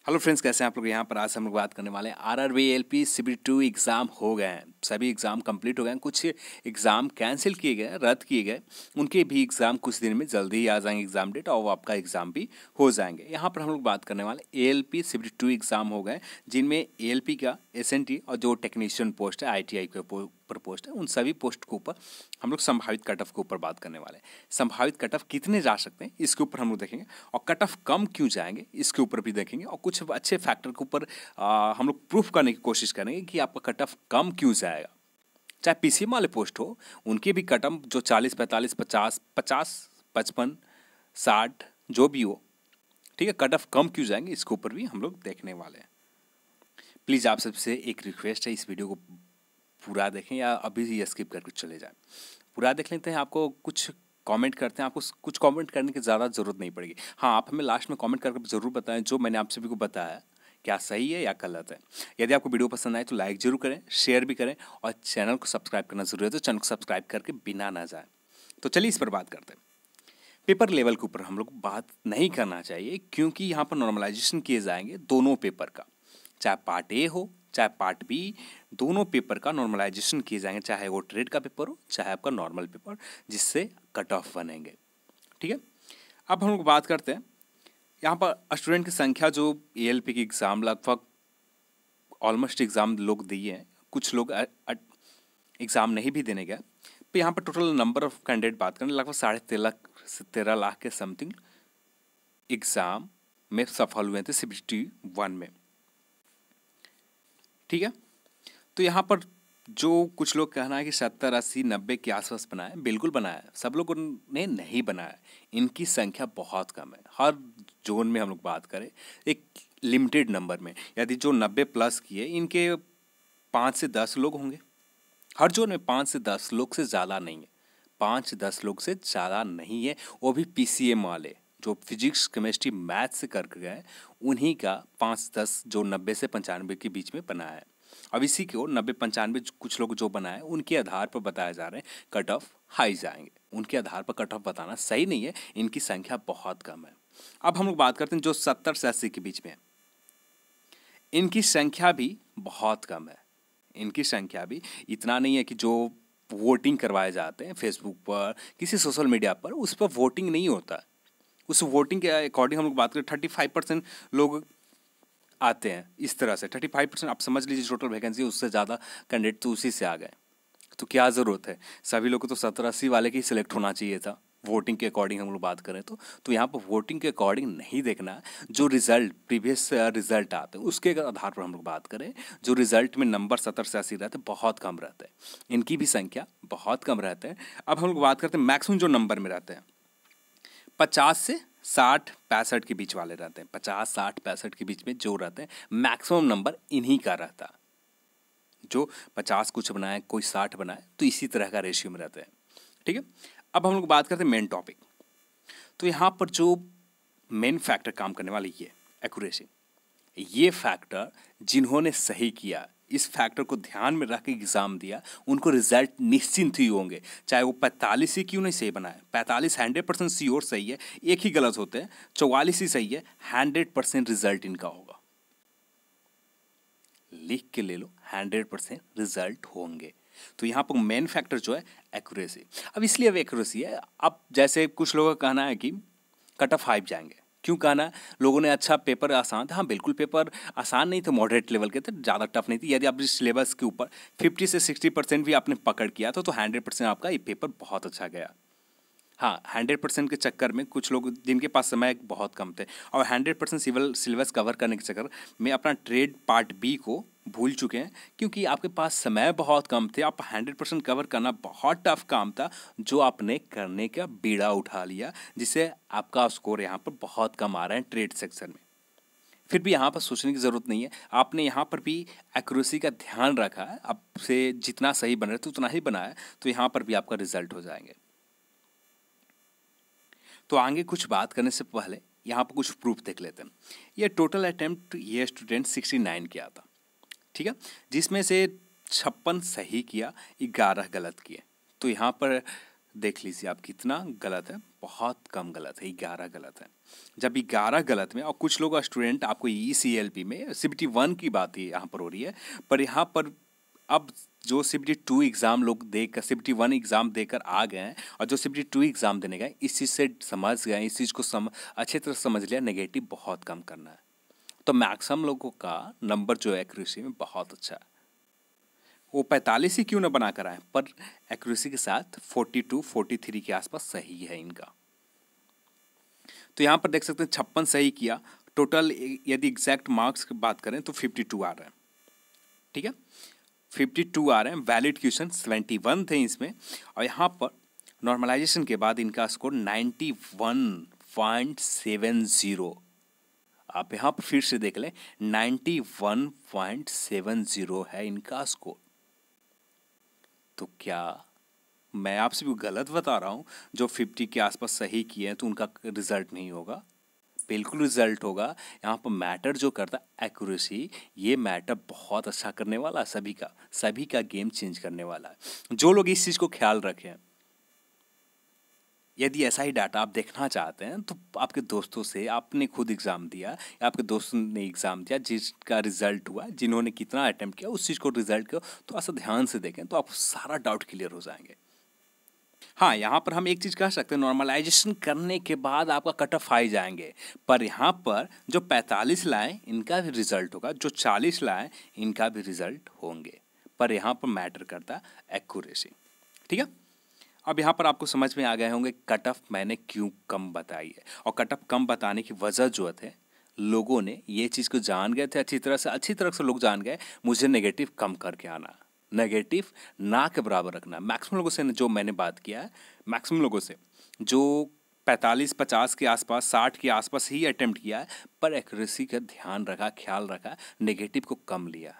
Hello friends, कैसे हैं आप लोग। यहाँ पर आज हम लोग बात करने वाले हैं आरआरबी एलपी CBT2 एग्ज़ाम हो गए हैं। सभी एग्ज़ाम कंप्लीट हो गए हैं। कुछ एग्ज़ाम कैंसिल किए गए, रद्द किए गए। उनके भी एग्ज़ाम कुछ दिन में जल्दी ही आ जाएंगे एग्ज़ाम डेट, और वो आपका एग्ज़ाम भी हो जाएंगे। यहाँ पर हम लोग बात करने वाले ALP CBT2 एग्ज़ाम हो गए, जिनमें ALP का SNT और जो टेक्नीशियन पोस्ट है ITI के पर पोस्ट है, उन सभी पोस्ट के ऊपर हम लोग संभावित कट ऑफ के ऊपर बात करने वाले हैं। संभावित कट ऑफ कितने जा सकते हैं इसके ऊपर हम लोग देखेंगे, और कट ऑफ कम क्यों जाएंगे इसके ऊपर भी देखेंगे, और कुछ अच्छे फैक्टर के ऊपर हम लोग प्रूफ करने की कोशिश करेंगे कि आपका कट ऑफ कम क्यों जाएगा। चाहे PCM वाले पोस्ट हो, उनके भी कट ऑफ जो 40, 45, 50, 55, 60 जो भी हो, ठीक है, कट ऑफ कम क्यों जाएंगे इसके ऊपर भी हम लोग देखने वाले हैं। प्लीज़ आप सबसे एक रिक्वेस्ट है, इस वीडियो को पूरा देखें या अभी ही स्किप करके चले जाएं। पूरा देख लेते हैं। आपको कुछ कमेंट करते हैं, आपको कुछ कमेंट करने की ज़्यादा ज़रूरत नहीं पड़ेगी। हाँ, आप हमें लास्ट में कमेंट करके ज़रूर बताएं जो मैंने आप सभी को बताया क्या सही है या गलत है। यदि आपको वीडियो पसंद आए तो लाइक जरूर करें, शेयर भी करें, और चैनल को सब्सक्राइब करना जरूरी है तो चैनल को सब्सक्राइब करके बिना ना जाए। तो चलिए इस पर बात करते हैं। पेपर लेवल के ऊपर हम लोग बात नहीं करना चाहिए, क्योंकि यहाँ पर नॉर्मलाइजेशन किए जाएंगे दोनों पेपर का, चाहे पार्ट ए हो चाहे पार्ट बी, दोनों पेपर का नॉर्मलाइजेशन किए जाएंगे, चाहे वो ट्रेड का पेपर हो चाहे आपका नॉर्मल पेपर, जिससे कट ऑफ बनेंगे। ठीक है, अब हम लोग बात करते हैं यहाँ पर स्टूडेंट की संख्या। जो ALP की एग्ज़ाम लगभग ऑलमोस्ट एग्ज़ाम लोग दिए हैं, कुछ लोग एग्ज़ाम नहीं भी देने गए। तो यहाँ पर टोटल नंबर ऑफ कैंडिडेट बात करें, लगभग 13.5 लाख के समथिंग एग्ज़ाम में सफल हुए थे CBT1 में। ठीक है, तो यहाँ पर जो कुछ लोग कहना है कि 70, 80, 90 के आसपास बनाया, बिल्कुल बनाया, सब लोगों ने नहीं बनाया। इनकी संख्या बहुत कम है। हर जोन में हम लोग बात करें एक लिमिटेड नंबर में, यदि जो 90 प्लस किए, इनके 5 से 10 लोग होंगे हर जोन में। 5 से 10 लोग से ज़्यादा नहीं है, 5-10 लोग से ज़्यादा नहीं है। वो भी PCM वाले जो फिजिक्स, केमिस्ट्री, मैथ से करके गए, उन्हीं का 5-10 जो 90 से 95 के बीच में बना है। अब इसी को 90-95 कुछ लोग जो बनाए, उनके आधार पर बताया जा रहे हैं कट ऑफ हाई जाएंगे। उनके आधार पर कट ऑफ बताना सही नहीं है, इनकी संख्या बहुत कम है। अब हम लोग बात करते हैं जो 70 से 80 के बीच में, इनकी संख्या भी बहुत कम है। इनकी संख्या भी इतना नहीं है कि जो वोटिंग करवाए जाते हैं फेसबुक पर, किसी सोशल मीडिया पर, उस पर वोटिंग नहीं होता है। उस वोटिंग के अकॉर्डिंग हम लोग बात करें 35% लोग आते हैं। इस तरह से 35% आप समझ लीजिए टोटल वैकेंसी, उससे ज़्यादा कैंडिडेट तो उसी से आ गए। तो क्या ज़रूरत है, सभी लोग को तो 70-80 वाले के ही सिलेक्ट होना चाहिए था। वोटिंग के अकॉर्डिंग हम लोग बात करें तो यहाँ पर वोटिंग के अकॉर्डिंग नहीं देखना। जो रिजल्ट प्रीवियस रिजल्ट आते हैं उसके आधार पर हम लोग बात करें, जो रिजल्ट में नंबर 70 से 80 रहते हैं, बहुत कम रहते हैं। इनकी भी संख्या बहुत कम रहते हैं। अब हम लोग बात करते हैं मैक्सिमम जो नंबर में रहते हैं, 50 से 60, 65 के बीच वाले रहते हैं। 50, 60, 65 के बीच में जो रहते हैं, मैक्सिमम नंबर इन्हीं का रहता है। जो 50 कुछ बनाए, कोई 60 बनाए, तो इसी तरह का रेशियो में रहते हैं। ठीक है, अब हम लोग बात करते हैं मेन टॉपिक। तो यहाँ पर जो मेन फैक्टर काम करने वाले ये एक्यूरेसी, ये फैक्टर जिन्होंने सही किया, इस फैक्टर को ध्यान में रख के एग्जाम दिया, उनको रिजल्ट निश्चिंत ही होंगे। चाहे वो 45 ही क्यों नहीं सही बनाए, 45 100% श्योर सही है, एक ही गलत होते हैं, 44 ही सही है, 100% रिजल्ट इनका होगा। लिख के ले लो, 100% रिजल्ट होंगे। तो यहाँ पर मेन फैक्टर जो है एक्यूरेसी। अब इसलिए अब एक्यूरेसी है। अब जैसे कुछ लोगों का कहना है कि कट ऑफ हाई जाएंगे, क्यों कहना है, लोगों ने अच्छा पेपर आसान था। हाँ बिल्कुल, पेपर आसान नहीं थे, मॉडरेट लेवल के थे, ज़्यादा टफ नहीं थी। यदि आप इस सिलेबस के ऊपर 50 से 60% भी आपने पकड़ किया था तो 100% आपका ये पेपर बहुत अच्छा गया। हाँ, 100% के चक्कर में कुछ लोग जिनके पास समय बहुत कम थे और 100% सिलेबस कवर करने के चक्कर में अपना ट्रेड पार्ट बी को भूल चुके हैं, क्योंकि आपके पास समय बहुत कम थे। आप 100% कवर करना बहुत टफ काम था, जो आपने करने का बीड़ा उठा लिया, जिससे आपका स्कोर यहाँ पर बहुत कम आ रहा है ट्रेड सेक्शन में। फिर भी यहाँ पर सोचने की ज़रूरत नहीं है, आपने यहाँ पर भी एक्यूरेसी का ध्यान रखा है, आपसे जितना सही बन रहा है तो उतना ही बनाया, तो यहाँ पर भी आपका रिजल्ट हो जाएंगे। तो आगे कुछ बात करने से पहले यहाँ पर कुछ प्रूफ देख लेते हैं। ये टोटल अटेम्प्ट ये स्टूडेंट 69 किया था, ठीक है, जिसमें से 56 सही किया, 11 गलत किए। तो यहाँ पर देख लीजिए आप कितना गलत है, बहुत कम गलत है, 11 गलत है। जब 11 गलत में, और कुछ लोग स्टूडेंट आपको ECLP में CBT 1 की बात ही यहाँ पर हो रही है, पर यहाँ पर अब जो CBT 2 एग्ज़ाम लोग देकर CBT 1 एग्ज़ाम देकर आ गए हैं और जो CBT 2 एग्ज़ाम देने गए, इस चीज़ से समझ गए, इस चीज़ को अच्छी तरह समझ लिया, नेगेटिव बहुत कम करना है। तो मैक्सिमम लोगों का नंबर जो है एक्यूरेसी में बहुत अच्छा है। वो 45 ही क्यों ना बना कर आए, पर एक्यूरेसी के साथ 42 43 के आसपास सही है इनका। तो यहाँ पर देख सकते हैं 56 सही किया। टोटल यदि एग्जैक्ट मार्क्स की बात करें तो 52 आ रहा है। ठीक है, 52 आ रहे हैं। वैलिड क्वेश्चन 71 थे इसमें, और यहाँ पर नॉर्मलाइजेशन के बाद इनका स्कोर 91.70। आप यहाँ पर फिर से देख लें, 91.70 है इनका स्कोर। तो क्या मैं आपसे भी गलत बता रहा हूँ? जो 50 के आसपास सही किए हैं तो उनका रिजल्ट नहीं होगा? बिल्कुल रिजल्ट होगा। यहाँ पर मैटर जो करता है एक्यूरेसी, ये मैटर बहुत अच्छा करने वाला है, सभी का गेम चेंज करने वाला है। जो लोग इस चीज़ को ख्याल रखें, यदि ऐसा ही डाटा आप देखना चाहते हैं तो आपके दोस्तों से, आपने खुद एग्ज़ाम दिया या आपके दोस्त ने एग्ज़ाम दिया, जिसका रिजल्ट हुआ, जिन्होंने कितना अटेम्प्ट किया, उस चीज़ को रिजल्ट को थोड़ा सा ध्यान से देखें तो आपको सारा डाउट क्लियर हो जाएंगे। हाँ, यहाँ पर हम एक चीज़ कह सकते हैं, नॉर्मलाइजेशन करने के बाद आपका कट ऑफ हाई जाएंगे, पर यहाँ पर जो 45 लाए इनका भी रिजल्ट होगा, जो 40 लाए इनका भी रिजल्ट होंगे, पर यहाँ पर मैटर करता है एक्यूरेसी। ठीक है, अब यहाँ पर आपको समझ में आ गए होंगे कट ऑफ मैंने क्यों कम बताई है, और कट ऑफ कम बताने की वजह जो थे, लोगों ने ये चीज़ को जान गए थे अच्छी तरह से लोग जान गए, मुझे नेगेटिव कम करके आना, नेगेटिव ना के बराबर रखना। मैक्सिमम लोगों से जो मैंने बात किया है, मैक्सिमम लोगों से जो 45-50 के आसपास, 60 के आसपास ही अटेम्प्ट किया है, पर एक्यूरेसी का ध्यान रखा, ख्याल रखा, नेगेटिव को कम लिया।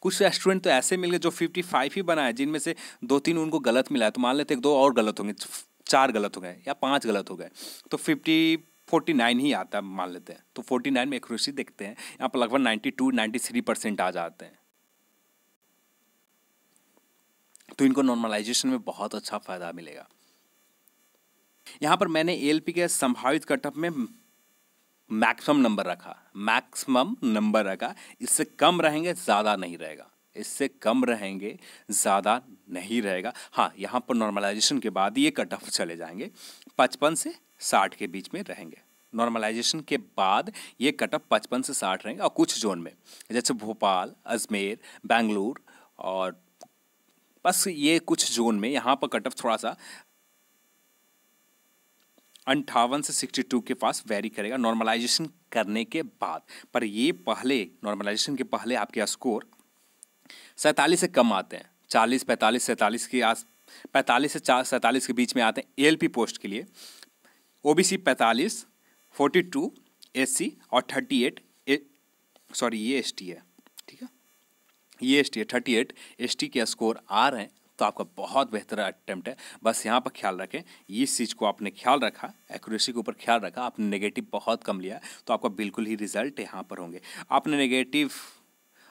कुछ स्टूडेंट तो ऐसे मिल गए जो 55 ही बनाए, जिनमें से 2-3 उनको गलत मिला है, तो मान लेते 1-2 और गलत होंगे, 4 गलत हो गए या 5 गलत हो गए, तो 49 ही आता है मान लेते हैं। तो 49 में एक्यूरेसी देखते हैं, यहाँ पर लगभग 92-93% आ जाते हैं। तो इनको नॉर्मलाइजेशन में बहुत अच्छा फायदा मिलेगा। यहाँ पर मैंने ALP के संभावित कटऑफ में मैक्सिमम नंबर रखा, इससे कम रहेंगे ज़्यादा नहीं रहेगा, इससे कम रहेंगे ज़्यादा नहीं रहेगा। हाँ, यहाँ पर नॉर्मलाइजेशन के बाद ये कट ऑफ चले जाएंगे, 55 से 60 के बीच में रहेंगे। नॉर्मलाइजेशन के बाद ये कट ऑफ 55 से 60 रहेंगे, और कुछ जोन में जैसे भोपाल, अजमेर, बेंगलुरु, और बस ये कुछ जोन में यहाँ पर कट ऑफ थोड़ा सा 58 से 62 के पास वेरी करेगा नॉर्मलाइजेशन करने के बाद। पर ये पहले, नॉर्मलाइजेशन के पहले आपके स्कोर 47 से कम आते हैं, 40, 45, 47 के 45 से 47 के बीच में आते हैं ALP पोस्ट के लिए। OBC 45, 42 SC और 38 सॉरी ये ST है, ठीक है, ये ST है, 38 ST के स्कोर आ रहे हैं, तो आपका बहुत बेहतर अटेम्प्ट है। बस यहाँ पर ख्याल रखें, इस चीज़ को आपने ख्याल रखा, एक्यूरेसी के ऊपर ख्याल रखा, आपने नेगेटिव बहुत कम लिया, तो आपका बिल्कुल ही रिजल्ट यहाँ पर होंगे। आपने नेगेटिव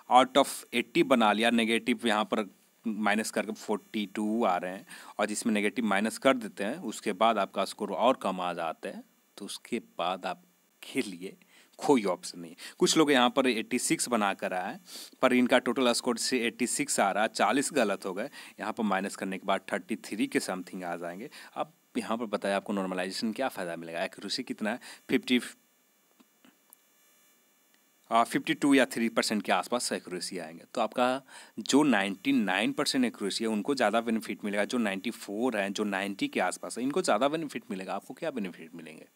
आउट ऑफ 80 बना लिया, नेगेटिव यहाँ पर माइनस करके 42 आ रहे हैं, और जिसमें नेगेटिव माइनस कर देते हैं उसके बाद आपका स्कोर और कम आ जाते हैं, तो उसके बाद आपके लिए कोई ऑप्शन नहीं। कुछ लोग यहाँ पर 86 बना कर आए, पर इनका टोटल स्कोर से 86 आ रहा है, 40 गलत हो गए, यहाँ पर माइनस करने के बाद 33 के समथिंग आ जाएंगे। अब यहाँ पर बताया आपको नॉर्मलाइजेशन क्या फ़ायदा मिलेगा, एक्यूरेसी कितना है, 52 या 3% के आसपास एक्यूरेसी आएंगे, तो आपका जो 99% एक्यूरेसी है उनको ज़्यादा बेनिफिट मिलेगा, जो 94 है, जो 90 के आसपास है, इनको ज़्यादा बेनिफिट मिलेगा। आपको क्या बेनिफिट मिलेंगे?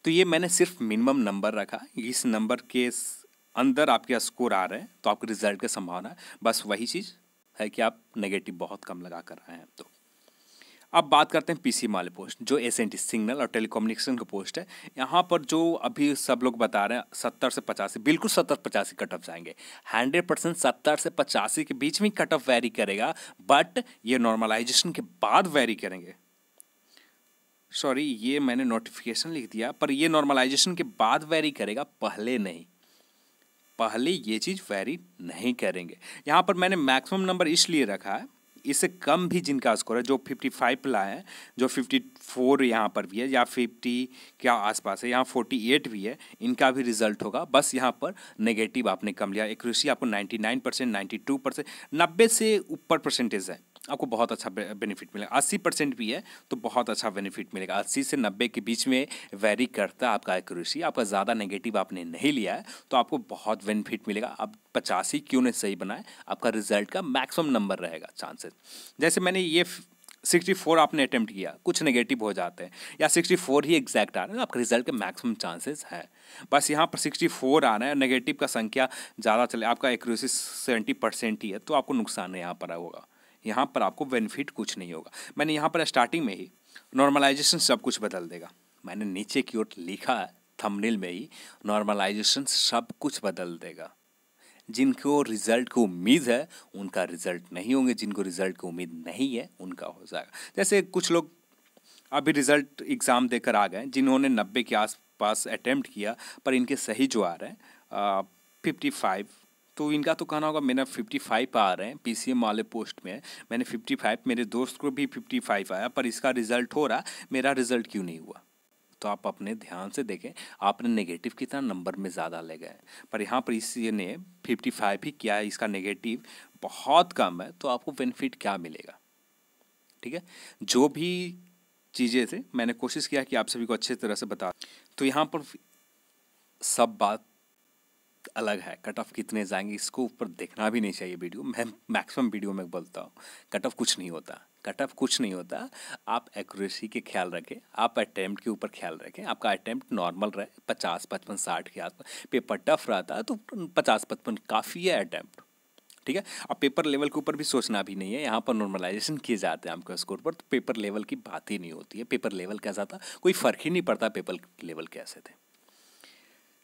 तो ये मैंने सिर्फ मिनिमम नंबर रखा, इस नंबर के अंदर आपके स्कोर आ रहे हैं तो आपके रिजल्ट की संभावना है, बस वही चीज़ है कि आप नेगेटिव बहुत कम लगा कर रहे हैं। तो अब बात करते हैं PCM वाले पोस्ट, जो SNT सिग्नल और टेलीकम्युनिकेशन का पोस्ट है। यहाँ पर जो अभी सब लोग बता रहे हैं 70 से 85, बिल्कुल 70-85 कट ऑफ जाएंगे, 100% 70 से 85 के बीच में कट ऑफ वेरी करेगा, बट ये नॉर्मलाइजेशन के बाद वेरी करेंगे। सॉरी, ये मैंने नोटिफिकेशन लिख दिया, पर ये नॉर्मलाइजेशन के बाद वेरी करेगा, पहले नहीं, पहले ये चीज़ वेरी नहीं करेंगे। यहाँ पर मैंने मैक्सिमम नंबर इसलिए रखा है, इससे कम भी जिनका स्कोर है, जो 55 लाए हैं, जो 54 यहाँ पर भी है या 50 के आसपास है, यहाँ 48 भी है, इनका भी रिजल्ट होगा। बस यहाँ पर नेगेटिव आपने कम लिया। एक्यूरेसी आपको 99%, 92%, 90 से ऊपर परसेंटेज है, आपको बहुत अच्छा बेनिफिट मिलेगा। 80% भी है तो बहुत अच्छा बेनिफिट मिलेगा। 80 से 90 के बीच में वेरी करता है आपका एक्यूरेसी। आपका ज़्यादा नेगेटिव आपने नहीं लिया है तो आपको बहुत बेनिफिट मिलेगा। आप 85 क्यों नहीं सही बनाए, आपका रिजल्ट का मैक्सिमम नंबर रहेगा चांसेस। जैसे मैंने ये 64 आपने अटेम्प्ट किया, कुछ नेगेटिव हो जाते हैं या 64 ही एग्जैक्ट आ रहा है, आपका रिजल्ट के मैक्सिमम चांसेस है। बस यहाँ पर 64 आ रहा है, नेगेटिव का संख्या ज़्यादा चले, आपका एक्यूरेसी 70% ही है तो आपको नुकसान यहाँ पर होगा। यहाँ पर आपको बेनिफिट कुछ नहीं होगा। मैंने यहाँ पर स्टार्टिंग में ही नॉर्मलाइजेशन सब कुछ बदल देगा, मैंने नीचे की ओर लिखा है थंबनेल में ही, नॉर्मलाइजेशन सब कुछ बदल देगा। जिनको रिजल्ट की उम्मीद है उनका रिजल्ट नहीं होंगे, जिनको रिजल्ट की उम्मीद नहीं है उनका हो जाएगा। जैसे कुछ लोग अभी रिजल्ट एग्ज़ाम देकर आ गए, जिन्होंने 90 के आसपास अटेम्प्ट किया पर इनके सही जो आ रहे हैं 55, तो इनका तो कहना होगा मेरा 55 आ रहे हैं, पीसीएम वाले पोस्ट में है, मैंने 55, मेरे दोस्त को भी 55 आया पर इसका रिजल्ट हो रहा, मेरा रिजल्ट क्यों नहीं हुआ। तो आप अपने ध्यान से देखें, आपने नेगेटिव कितना नंबर में ज़्यादा ले गए, पर यहाँ पर इसने 55 ही किया है, इसका नेगेटिव बहुत कम है, तो आपको बेनिफिट क्या मिलेगा। ठीक है, जो भी चीज़ें थे मैंने कोशिश किया कि आप सभी को अच्छे तरह से बता। तो यहाँ पर सब बात अलग है, कट ऑफ कितने जाएंगे इसको ऊपर देखना भी नहीं चाहिए वीडियो। मैं मैक्सिमम वीडियो में बोलता हूँ कट ऑफ कुछ नहीं होता, कट ऑफ कुछ नहीं होता। आप एक्यूरेसी के ख्याल रखें, आप अटैम्प्ट के ऊपर ख्याल रखें, आपका अटैम्प्ट नॉर्मल रहे 50, 55, 60 के आसपास। पेपर टफ रहता है तो 50, 55 काफ़ी है अटैम्प्ट। ठीक है, अब पेपर लेवल के ऊपर भी सोचना भी नहीं है, यहाँ पर नॉर्मलाइजेशन किए जाते हैं आपके स्कोर पर, तो पेपर लेवल की बात ही नहीं होती है। पेपर लेवल कैसा था कोई फ़र्क ही नहीं पड़ता, पेपर लेवल कैसे थे।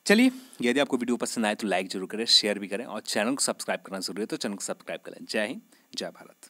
चलिए, यदि आपको वीडियो पसंद आए तो लाइक जरूर करें, शेयर भी करें और चैनल को सब्सक्राइब करना जरूरी है तो चैनल को सब्सक्राइब करें। जय हिंद, जय भारत।